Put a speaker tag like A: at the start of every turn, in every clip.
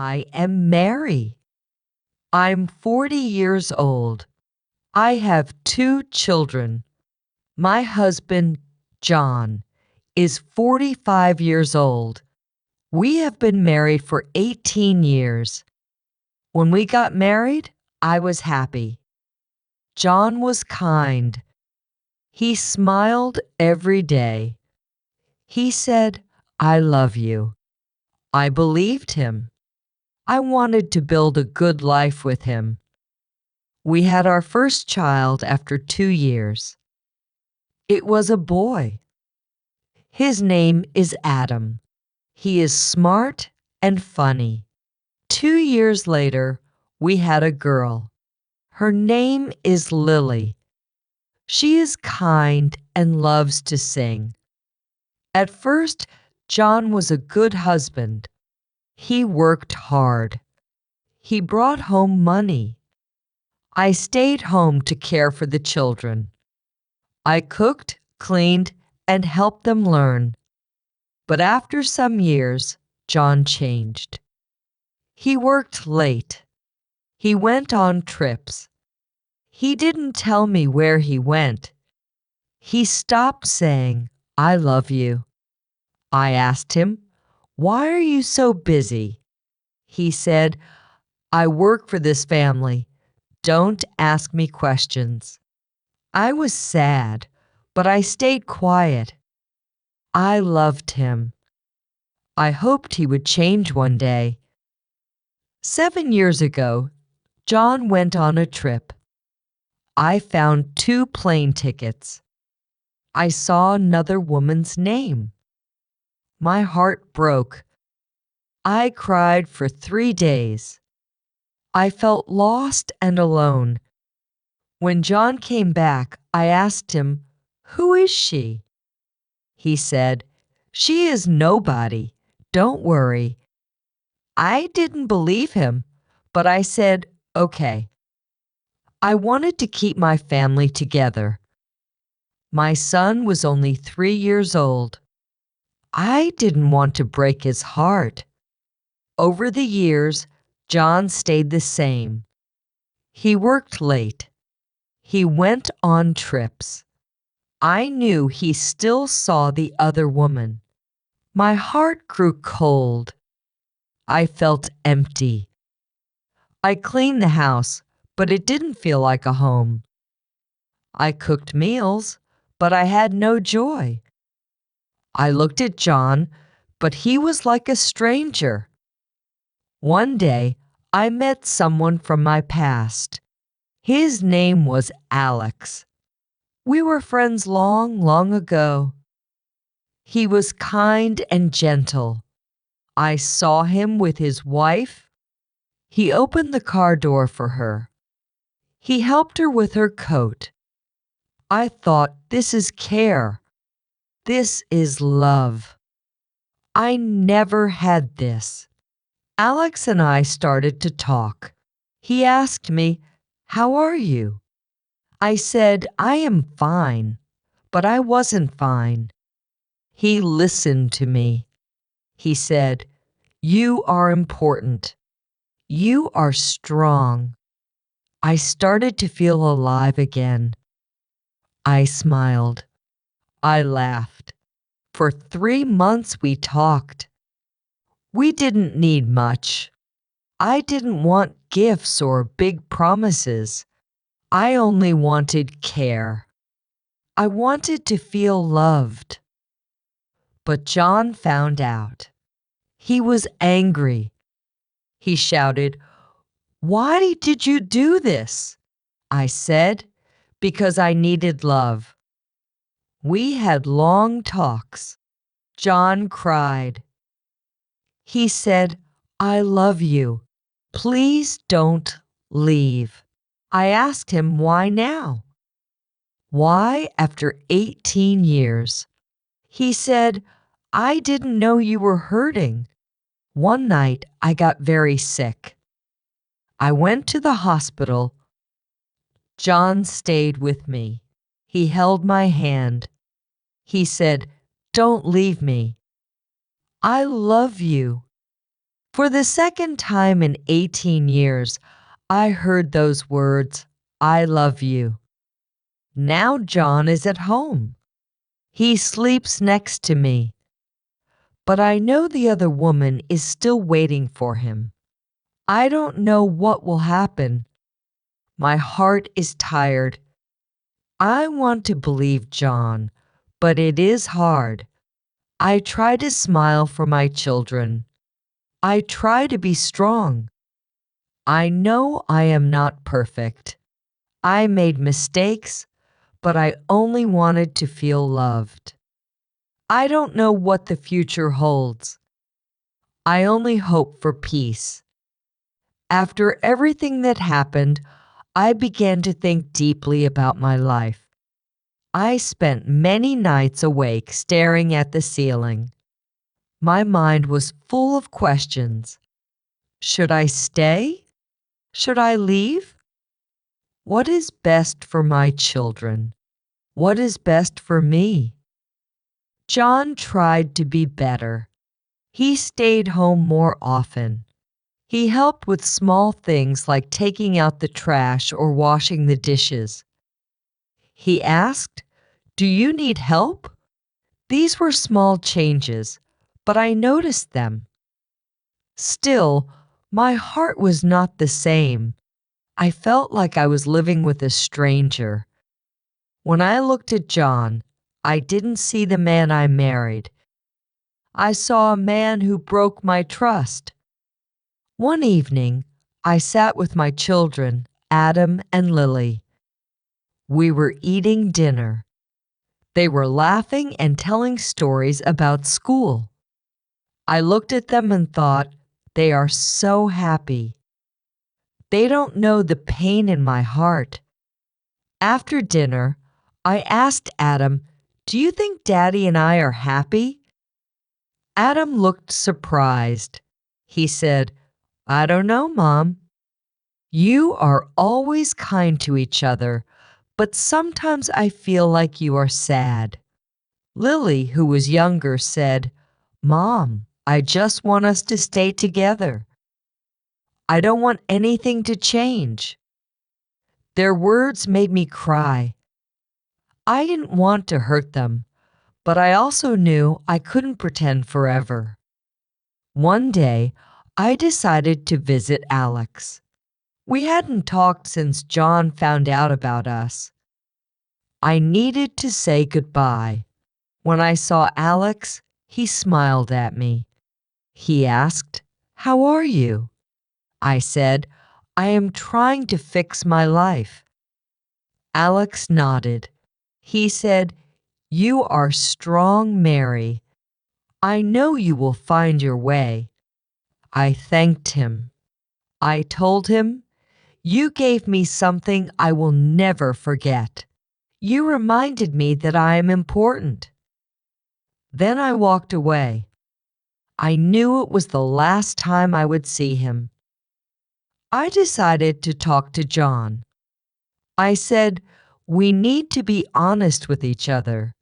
A: I am Mary. I'm 40 years old. I have 2 children. My husband, John, is 45 years old. We have been married for 18 years. When we got married, I was happy. John was kind. He smiled every day. He said, "I love you." I believed him. I wanted to build a good life with him. We had our first child after 2 years. It was a boy. His name is Adam. He is smart and funny. 2 years later, we had a girl. Her name is Lily. She is kind and loves to sing. At first, John was a good husband. He worked hard. He brought home money. I stayed home to care for the children. I cooked, cleaned, and helped them learn. But after some years, John changed. He worked late. He went on trips. He didn't tell me where he went. He stopped saying, "I love you." I asked him, "Why are you so busy?" He said, "I work for this family. Don't ask me questions." I was sad, but I stayed quiet. I loved him. I hoped he would change one day. 7 years ago, John went on a trip. I found 2 plane tickets. I saw another woman's name. My heart broke. I cried for 3 days. I felt lost and alone. When John came back, I asked him, "Who is she?" He said, "She is nobody. Don't worry." I didn't believe him, but I said, "Okay." I wanted to keep my family together. My son was only 3 years old. I didn't want to break his heart. Over the years, John stayed the same. He worked late. He went on trips. I knew he still saw the other woman. My heart grew cold. I felt empty. I cleaned the house, but it didn't feel like a home. I cooked meals, but I had no joy. I looked at John, but he was like a stranger. One day, I met someone from my past. His name was Alex. We were friends long, long ago. He was kind and gentle. I saw him with his wife. He opened the car door for her. He helped her with her coat. I thought, this is care. This is love. I never had this. Alex and I started to talk. He asked me, "How are you?" I said, "I am fine," but I wasn't fine. He listened to me. He said, "You are important. You are strong." I started to feel alive again. I smiled. I laughed. For 3 months we talked. We didn't need much. I didn't want gifts or big promises. I only wanted care. I wanted to feel loved. But John found out. He was angry. He shouted, "Why did you do this?" I said, "Because I needed love." We had long talks. John cried. He said, "I love you. Please don't leave." I asked him why now. Why after 18 years? He said, "I didn't know you were hurting." One night I got very sick. I went to the hospital. John stayed with me. He held my hand. He said, "Don't leave me. I love you." For the second time in 18 years, I heard those words, I love you. Now John is at home. He sleeps next to me. But I know the other woman is still waiting for him. I don't know what will happen. My heart is tired. I want to believe John, but it is hard. I try to smile for my children. I try to be strong. I know I am not perfect. I made mistakes, but I only wanted to feel loved. I don't know what the future holds. I only hope for peace. After everything that happened, I began to think deeply about my life. I spent many nights awake staring at the ceiling. My mind was full of questions. Should I stay? Should I leave? What is best for my children? What is best for me? John tried to be better. He stayed home more often. He helped with small things like taking out the trash or washing the dishes. He asked, "Do you need help?" These were small changes, but I noticed them. Still, my heart was not the same. I felt like I was living with a stranger. When I looked at John, I didn't see the man I married. I saw a man who broke my trust. One evening, I sat with my children, Adam and Lily. We were eating dinner. They were laughing and telling stories about school. I looked at them and thought, they are so happy. They don't know the pain in my heart. After dinner, I asked Adam, "Do you think Daddy and I are happy?" Adam looked surprised. He said, "I don't know, Mom. You are always kind to each other, but sometimes I feel like you are sad." Lily, who was younger, said, "Mom, I just want us to stay together. I don't want anything to change." Their words made me cry. I didn't want to hurt them, but I also knew I couldn't pretend forever. One day, I decided to visit Alex. We hadn't talked since John found out about us. I needed to say goodbye. When I saw Alex, he smiled at me. He asked, "How are you?" I said, "I am trying to fix my life." Alex nodded. He said, "You are strong, Mary. I know you will find your way." I thanked him. I told him, "You gave me something I will never forget. You reminded me that I am important." Then I walked away. I knew it was the last time I would see him. I decided to talk to John. I said, "We need to be honest with each other.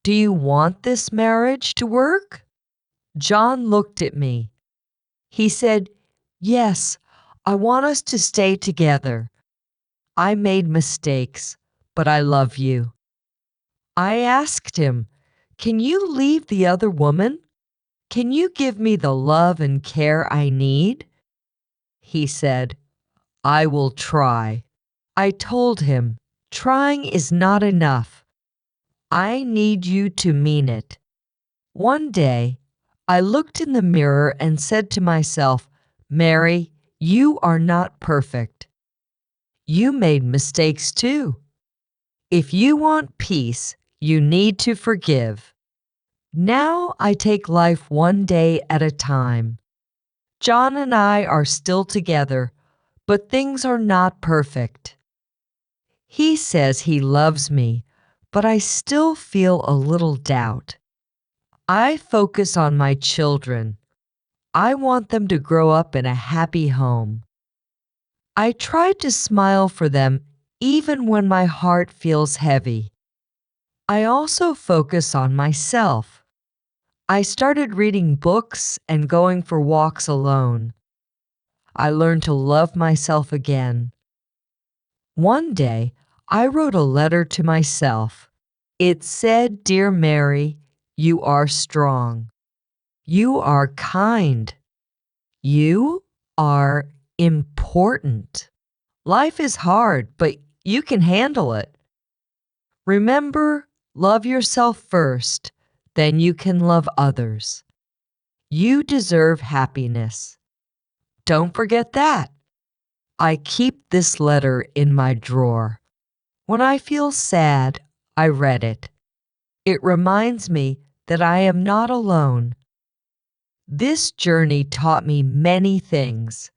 A: Do you want this marriage to work?" John looked at me. He said, "Yes, I want us to stay together. I made mistakes, but I love you." I asked him, "Can you leave the other woman? Can you give me the love and care I need?" He said, "I will try." I told him, "Trying is not enough. I need you to mean it." One day, I looked in the mirror and said to myself, "Mary, you are not perfect. You made mistakes too. If you want peace, you need to forgive." Now I take life one day at a time. John and I are still together, but things are not perfect. He says he loves me, but I still feel a little doubt. I focus on my children. I want them to grow up in a happy home. I try to smile for them even when my heart feels heavy. I also focus on myself. I started reading books and going for walks alone. I learned to love myself again. One day, I wrote a letter to myself. It said, "Dear Mary, you are strong. You are kind. You are important. Life is hard, but you can handle it. Remember, love yourself first, then you can love others. You deserve happiness. Don't forget that." I keep this letter in my drawer. When I feel sad, I read it. It reminds me that I am not alone. This journey taught me many things.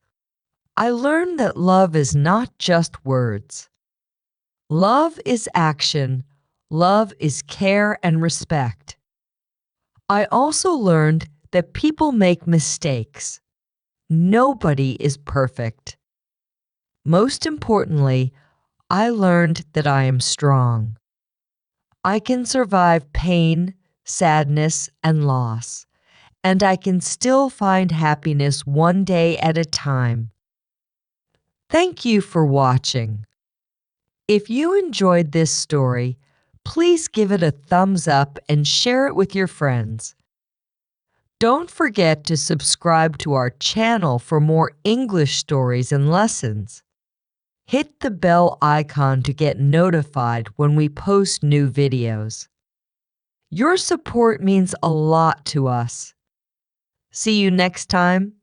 A: I learned that love is not just words. Love is action. Love is care and respect. I also learned that people make mistakes. Nobody is perfect. Most importantly, I learned that I am strong. I can survive pain, sadness, and loss, and I can still find happiness one day at a time. Thank you for watching. If you enjoyed this story, please give it a thumbs up and share it with your friends. Don't forget to subscribe to our channel for more English stories and lessons. Hit the bell icon to get notified when we post new videos. Your support means a lot to us. See you next time.